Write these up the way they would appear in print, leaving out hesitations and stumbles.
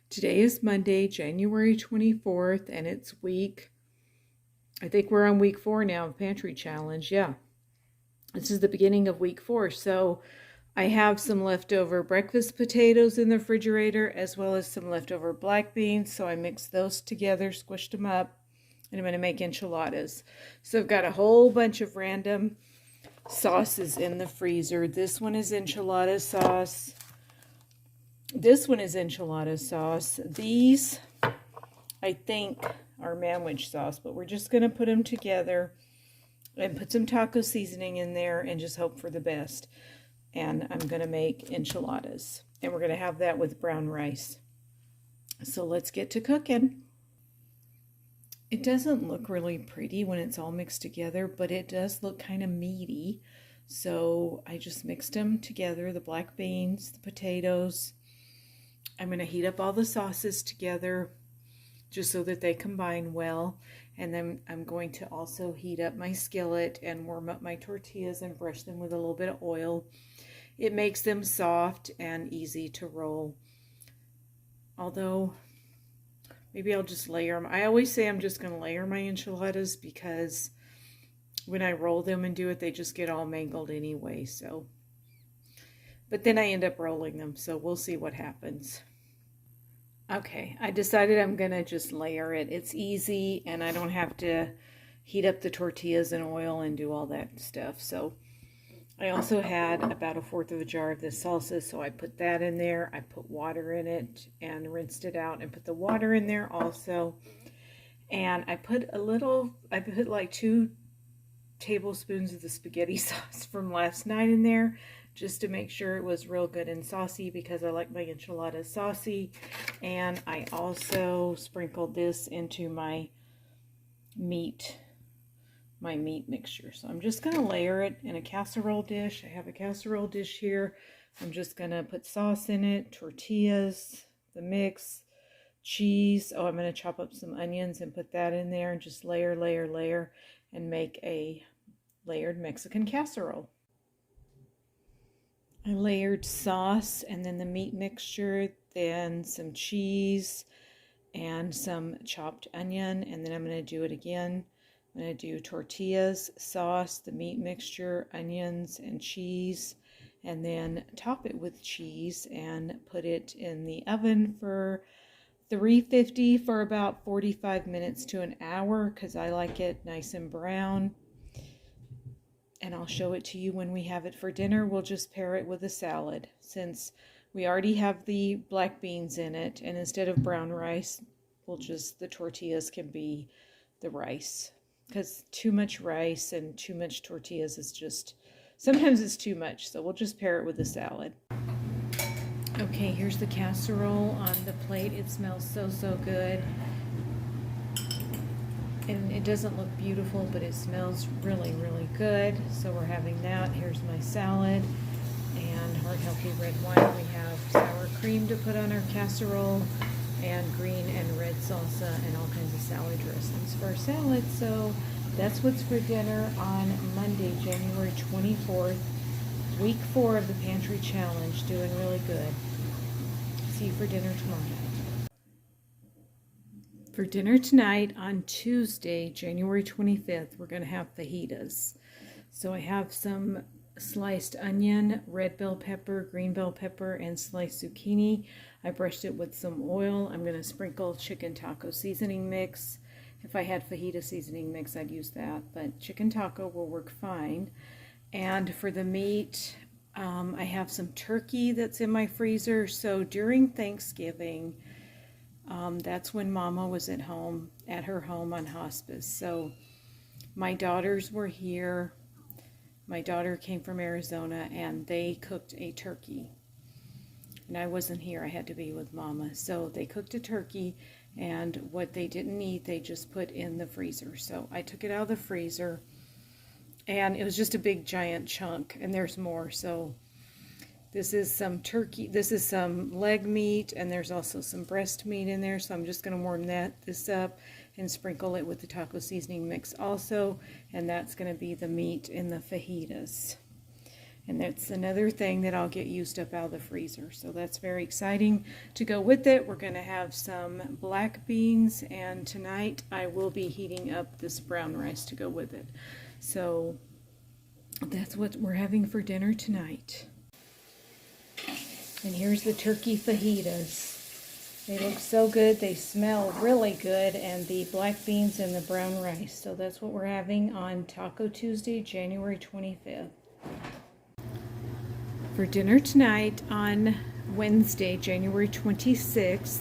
Today is Monday, January 24th, and it's I think we're on week 4 now of Pantry Challenge. Yeah, this is the beginning of week 4. So I have some leftover breakfast potatoes in the refrigerator as well as some leftover black beans. So I mixed those together, squished them up, and I'm going to make enchiladas. So I've got a whole bunch of random sauces in the freezer. This one is enchilada sauce. This one is enchilada sauce. These, I think, are manwich sauce, but we're just going to put them together and put some taco seasoning in there and just hope for the best. And I'm going to make enchiladas, and we're going to have that with brown rice. So let's get to cooking. It doesn't look really pretty when it's all mixed together, but it does look kind of meaty. So I just mixed them together, the black beans, the potatoes. I'm going to heat up all the sauces together just so that they combine well. And then I'm going to also heat up my skillet and warm up my tortillas and brush them with a little bit of oil. It makes them soft and easy to roll. Although, maybe I'll just layer them. I always say I'm just going to layer my enchiladas because when I roll them and do it, they just get all mangled anyway. But then I end up rolling them, so we'll see what happens. Okay, I decided I'm going to just layer it. It's easy, and I don't have to heat up the tortillas in oil and do all that stuff. So I also had about 1/4 of a jar of this salsa, so I put that in there. I put water in it and rinsed it out and put the water in there also. And I put like 2 tablespoons of the spaghetti sauce from last night in there, just to make sure it was real good and saucy because I like my enchiladas saucy. And I also sprinkled this into my meat mixture. So I'm just going to layer it in a casserole dish. I have a casserole dish here. I'm just going to put sauce in it, tortillas, the mix, cheese. Oh, I'm going to chop up some onions and put that in there and just layer, layer, layer and make a layered Mexican casserole. I layered sauce and then the meat mixture, then some cheese and some chopped onion, and then I'm going to do it again. I'm going to do tortillas, sauce, the meat mixture, onions, and cheese, and then top it with cheese and put it in the oven for 350 for about 45 minutes to an hour because I like it nice and brown. And I'll show it to you when we have it for dinner. We'll just pair it with a salad since we already have the black beans in it, and instead of brown rice, the tortillas can be the rice. Because too much rice and too much tortillas is sometimes it's too much, so we'll just pair it with a salad. Okay, here's the casserole on the plate. It smells so, so good. And it doesn't look beautiful, but it smells really, really good. So we're having that. Here's my salad and heart healthy red wine. We have sour cream to put on our casserole and green and red salsa and all kinds of salad dressings for our salad. So that's what's for dinner on Monday, January 24th, week 4 of the Pantry Challenge. Doing really good. See you for dinner tomorrow night. For dinner tonight on Tuesday, January 25th, we're going to have fajitas. So I have some sliced onion, red bell pepper, green bell pepper, and sliced zucchini. I brushed it with some oil. I'm going to sprinkle chicken taco seasoning mix. If I had fajita seasoning mix, I'd use that, but chicken taco will work fine. And for the meat, I have some turkey that's in my freezer. So during Thanksgiving, that's when Mama was at her home on hospice. So my daughters were here. My daughter came from Arizona and they cooked a turkey. And I wasn't here. I had to be with Mama. So they cooked a turkey, and what they didn't eat, they just put in the freezer. So I took it out of the freezer, and it was just a big giant chunk, and there's more. So this is some turkey, this is some leg meat, and there's also some breast meat in there. So I'm just going to warm this up and sprinkle it with the taco seasoning mix also, and that's going to be the meat in the fajitas. And that's another thing that I'll get used up out of the freezer. So that's very exciting. To go with it, we're going to have some black beans, and tonight I will be heating up this brown rice to go with it. So that's what we're having for dinner tonight. And here's the turkey fajitas. They look so good, they smell really good, and the black beans and the brown rice. So that's what we're having on Taco Tuesday, January 25th. For dinner tonight on Wednesday, January 26th,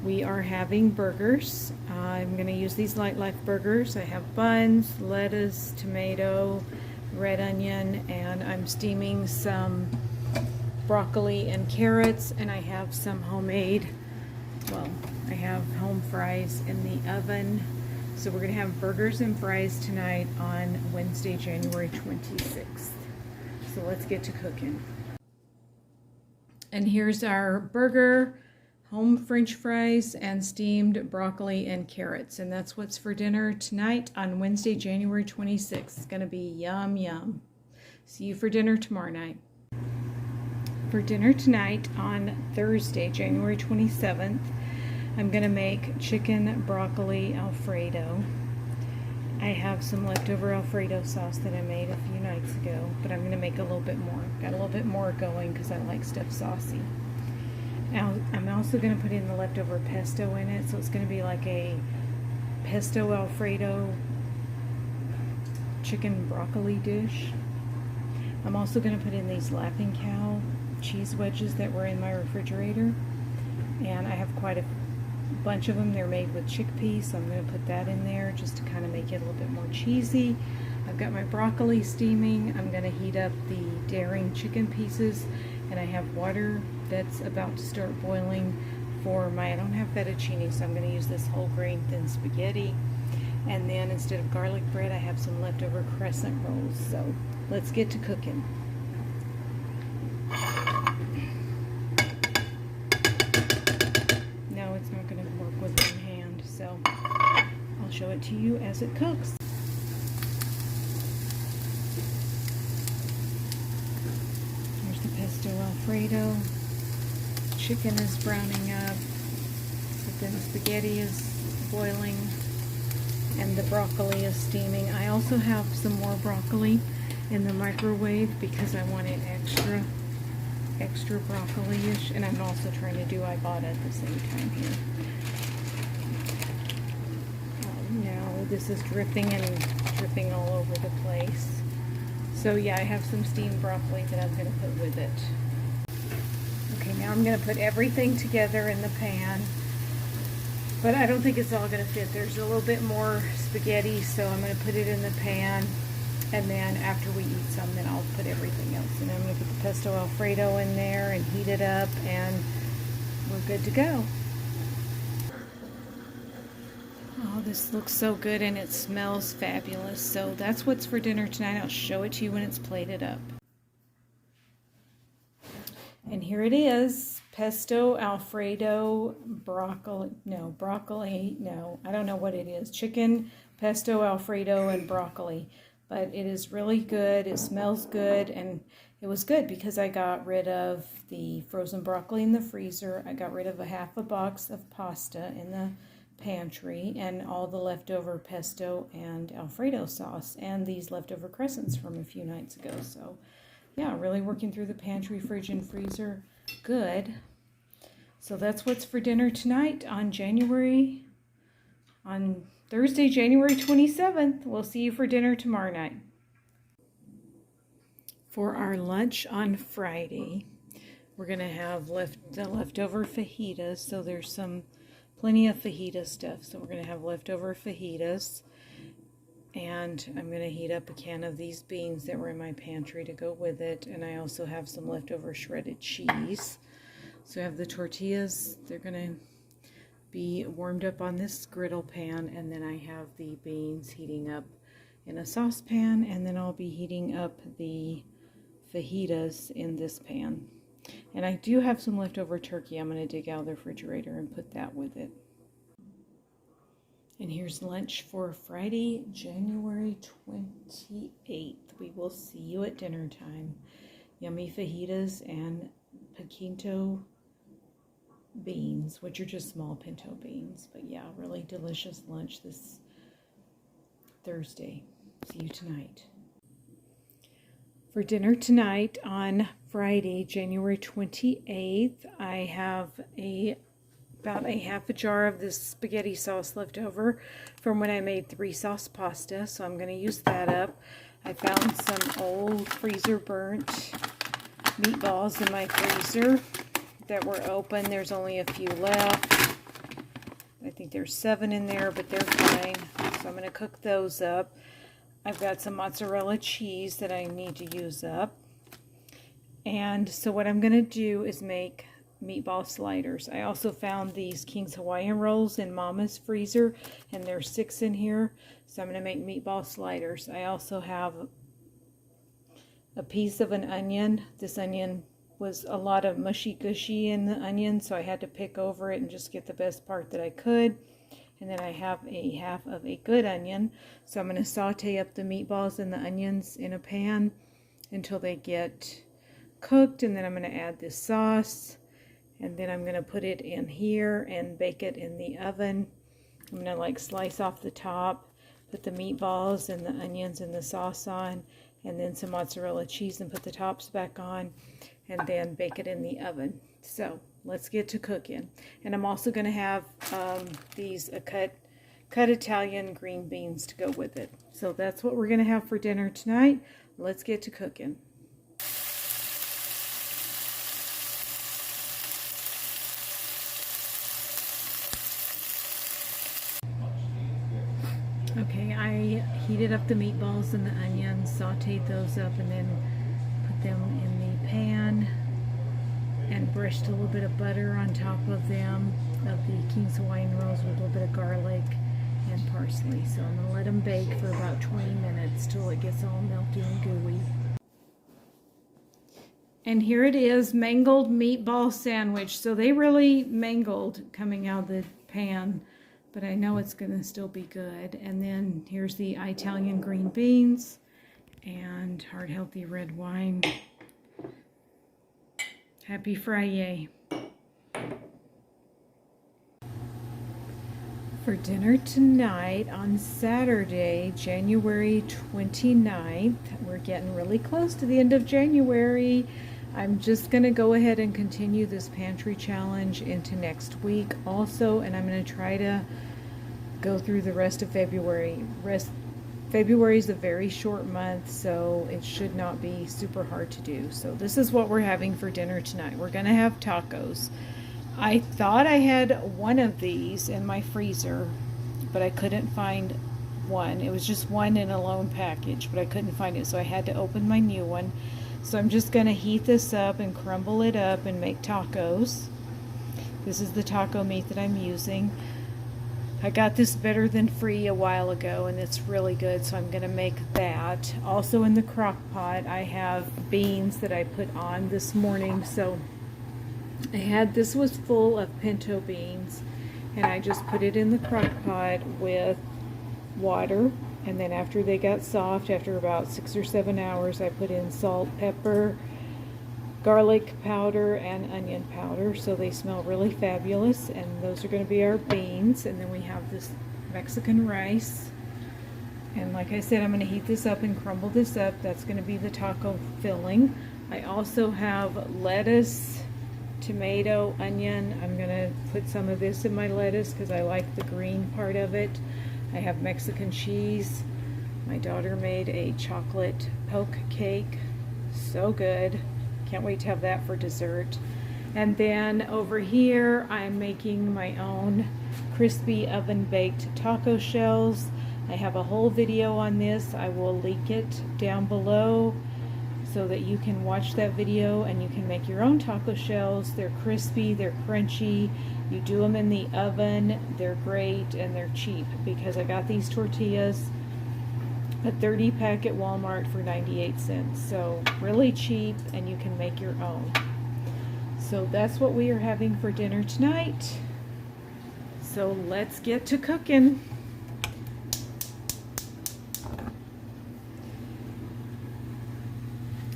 we are having burgers. I'm going to use these Light Life burgers. I have buns, lettuce, tomato, red onion, and I'm steaming some broccoli and carrots, and I have some homemade, well, I have home fries in the oven. So we're going to have burgers and fries tonight on Wednesday, January 26th. So let's get to cooking. And here's our burger, home French fries, and steamed broccoli and carrots. And that's what's for dinner tonight on Wednesday, January 26th. It's going to be yum, yum. See you for dinner tomorrow night. For dinner tonight on Thursday, January 27th, I'm going to make chicken broccoli alfredo. I have some leftover alfredo sauce that I made a few nights ago, but I'm going to make a little bit more. Got a little bit more going because I like stuff saucy. Now, I'm also going to put in the leftover pesto in it, so it's going to be like a pesto alfredo chicken broccoli dish. I'm also going to put in these Laughing Cow cheese wedges that were in my refrigerator, and I have quite a bunch of them. They're made with chickpeas, so I'm going to put that in there just to kind of make it a little bit more cheesy. I've got my broccoli steaming. I'm going to heat up the daring chicken pieces, and I have water that's about to start boiling for my, I don't have fettuccine, so I'm going to use this whole grain thin spaghetti. And then instead of garlic bread, I have some leftover crescent rolls. So let's get to cooking. No, it's not going to work with one hand, so I'll show it to you as it cooks. Here's the pesto alfredo. Chicken is browning up. But then the spaghetti is boiling, and the broccoli is steaming. I also have some more broccoli in the microwave because I want it extra broccoli-ish, and I'm also trying to do Ibotta at the same time here. Now this is dripping all over the place. So yeah, I have some steamed broccoli that I'm going to put with it. Okay, now I'm going to put everything together in the pan, but I don't think it's all going to fit. There's a little bit more spaghetti, so I'm going to put it in the pan, and then after we eat some, then I'll put everything else. And I'm going to put the pesto alfredo in there and heat it up, and we're good to go. Oh, this looks so good, and it smells fabulous. So that's what's for dinner tonight. I'll show it to you when it's plated up. And here it is, pesto, alfredo, broccoli, I don't know what it is. Chicken, pesto, alfredo, and broccoli. But it is really good, it smells good, and it was good because I got rid of the frozen broccoli in the freezer. I got rid of half a box of pasta in the pantry, and all the leftover pesto and alfredo sauce, and these leftover crescents from a few nights ago. So yeah, really working through the pantry, fridge, and freezer. Good. So that's what's for dinner tonight on Thursday, January 27th. We'll see you for dinner tomorrow night. For our lunch on Friday, we're going to have the leftover fajitas. So there's plenty of fajita stuff. So we're going to have leftover fajitas. And I'm going to heat up a can of these beans that were in my pantry to go with it. And I also have some leftover shredded cheese. So I have the tortillas. They're going to be warmed up on this griddle pan. And then I have the beans heating up in a saucepan. And then I'll be heating up the fajitas in this pan. And I do have some leftover turkey. I'm going to dig out of the refrigerator and put that with it. And here's lunch for Friday, January 28th. We will see you at dinner time. yummy fajitas and pinto beans, which are just small pinto beans. But yeah, really delicious lunch this Thursday. See you tonight. For dinner tonight on Friday, January 28th, I have about a half a jar of this spaghetti sauce left over from when I made 3-sauce pasta, so I'm going to use that up. I found some old freezer burnt meatballs in my freezer that were open. There's only a few left. I think there's 7 in there, but they're fine. So I'm going to cook those up. I've got some mozzarella cheese that I need to use up. And so what I'm going to do is make meatball sliders. I also found these King's Hawaiian rolls in Mama's freezer, and there's 6 in here. So I'm going to make meatball sliders. I also have a piece of an onion. This onion was a lot of mushy gushy in the onion, so I had to pick over it and just get the best part that I could. And then I have a half of a good onion. So I'm going to saute up the meatballs and the onions in a pan until they get cooked. And then I'm going to add this sauce. And then I'm going to put it in here and bake it in the oven. I'm going to like slice off the top, put the meatballs and the onions and the sauce on, and then some mozzarella cheese and put the tops back on, and then bake it in the oven. So let's get to cooking. And I'm also going to have these cut Italian green beans to go with it. So that's what we're going to have for dinner tonight. Let's get to cooking. Okay, I heated up the meatballs and the onions, sauteed those up, and then put them in the pan and brushed a little bit of butter on top of them, of the King's Hawaiian rolls, with a little bit of garlic and parsley. So I'm going to let them bake for about 20 minutes till it gets all melty and gooey. And here it is, mangled meatball sandwich. So they really mangled coming out of the pan, but I know it's going to still be good. And then here's the Italian green beans and heart healthy red wine. Happy Friday. For dinner tonight on Saturday, January 29th, we're getting really close to the end of January. I'm just going to go ahead and continue this pantry challenge into next week also, and I'm going to try to go through the rest of February. February is a very short month, so it should not be super hard to do. So this is what we're having for dinner tonight. We're going to have tacos. I thought I had one of these in my freezer, but I couldn't find one. It was just one in a lone package, but I couldn't find it, so I had to open my new one. So I'm just going to heat this up and crumble it up and make tacos. This is the taco meat that I'm using. I got this Better Than Free a while ago, and it's really good, so I'm going to make that. Also in the crock pot, I have beans that I put on this morning. So this was full of pinto beans, and I just put it in the crock pot with water. And then after they got soft, after about 6 or 7 hours, I put in salt, pepper, garlic powder, and onion powder, so they smell really fabulous. And those are going to be our beans. And then we have this Mexican rice. And like I said, I'm going to heat this up and crumble this up. That's going to be the taco filling. I also have lettuce, tomato, onion. I'm going to put some of this in my lettuce because I like the green part of it. I have Mexican cheese. My daughter made a chocolate poke cake. So good. Can't wait to have that for dessert. And then over here, I'm making my own crispy oven-baked taco shells. I have a whole video on this. I will link it down below so that you can watch that video and you can make your own taco shells. They're crispy, they're crunchy. You do them in the oven, they're great, and they're cheap because I got these tortillas, a 30 pack at Walmart for 98 cents. So really cheap, and you can make your own. So that's what we are having for dinner tonight. So let's get to cooking.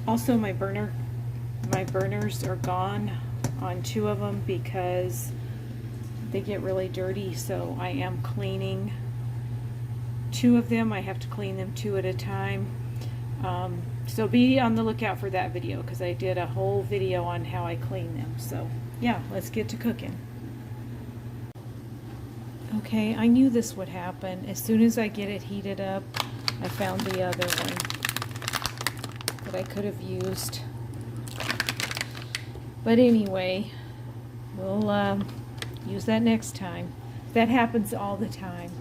Also, my burner My burners are gone on 2 of them because they get really dirty, so I am cleaning 2 of them. I have to clean them 2 at a time. So be on the lookout for that video because I did a whole video on how I clean them. So yeah, let's get to cooking. Okay, I knew this would happen. As soon as I get it heated up, I found the other one that I could have used. But anyway, we'll use that next time. That happens all the time.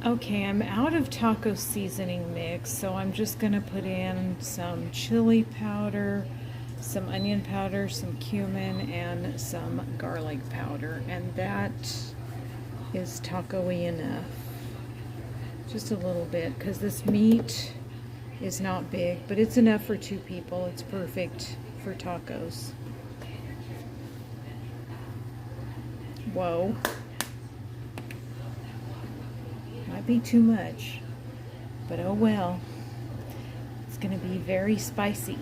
Okay, I'm out of taco seasoning mix, so I'm just going to put in some chili powder, some onion powder, some cumin, and some garlic powder. And that is taco-y enough. Just a little bit, because this meat is not big, but it's enough for 2 people. It's perfect for tacos. Whoa. Might be too much, but oh well. It's going to be very spicy,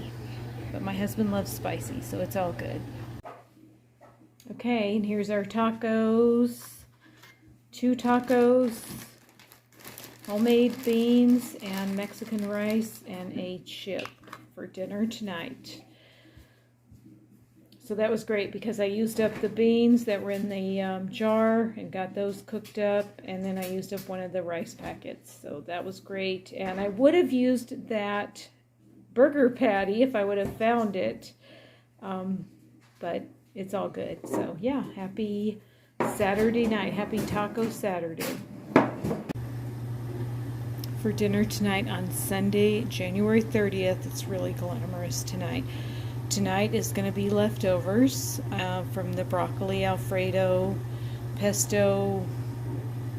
but my husband loves spicy, so it's all good. Okay, and here's our tacos. 2 tacos, homemade beans and Mexican rice, and a chip for dinner tonight. So that was great because I used up the beans that were in the jar and got those cooked up, and then I used up one of the rice packets. So that was great. And I would have used that burger patty if I would have found it, but it's all good. So yeah, happy Saturday night. Happy Taco Saturday. For dinner tonight on Sunday, January 30th, it's really glamorous tonight. Tonight is going to be leftovers from the broccoli alfredo pesto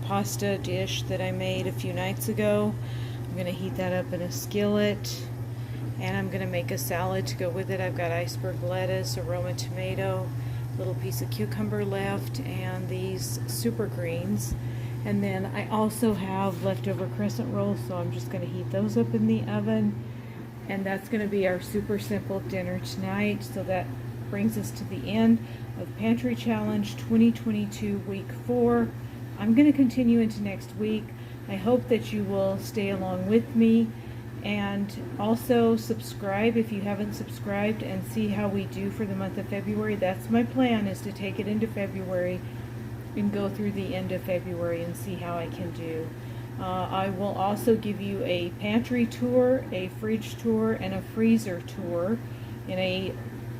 pasta dish that I made a few nights ago. I'm going to heat that up in a skillet, and I'm going to make a salad to go with it. I've got iceberg lettuce, aroma tomato, a little piece of cucumber left, and these super greens. And then I also have leftover crescent rolls, so I'm just going to heat those up in the oven. And that's going to be our super simple dinner tonight. So that brings us to the end of Pantry Challenge 2022 Week 4. I'm going to continue into next week. I hope that you will stay along with me. And also subscribe if you haven't subscribed and see how we do for the month of February. That's my plan, is to take it into February and go through the end of February and see how I can do. I will also give you a pantry tour, a fridge tour, and a freezer tour in a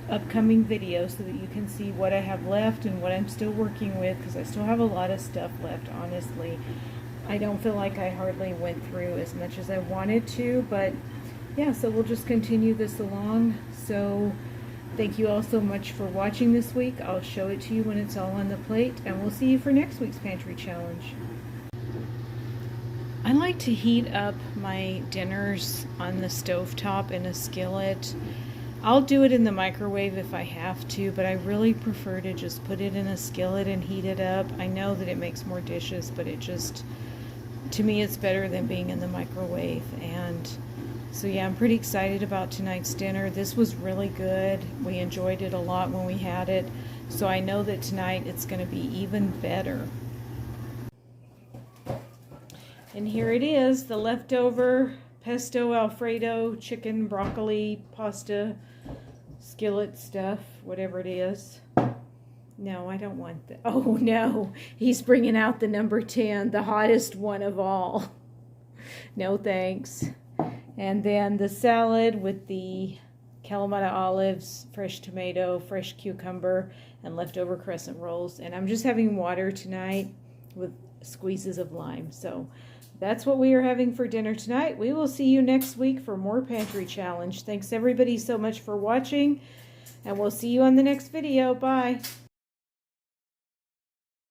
upcoming video so that you can see what I have left and what I'm still working with, because I still have a lot of stuff left, honestly. I don't feel like I hardly went through as much as I wanted to, but yeah, so we'll just continue this along. So thank you all so much for watching this week. I'll show it to you when it's all on the plate, and we'll see you for next week's Pantry Challenge. I like to heat up my dinners on the stovetop in a skillet. I'll do it in the microwave if I have to, but I really prefer to just put it in a skillet and heat it up. I know that it makes more dishes, but it just, to me, it's better than being in the microwave. And so yeah, I'm pretty excited about tonight's dinner. This was really good. We enjoyed it a lot when we had it. So I know that tonight it's going to be even better. And here it is, the leftover pesto alfredo chicken broccoli pasta skillet stuff, whatever it is. No, I don't want that. Oh no, he's bringing out the number 10, the hottest one of all. No thanks. And then the salad with the Kalamata olives, fresh tomato, fresh cucumber, and leftover crescent rolls. And I'm just having water tonight with squeezes of lime. So that's what we are having for dinner tonight. We will see you next week for more Pantry Challenge. Thanks everybody so much for watching, and we'll see you on the next video. Bye.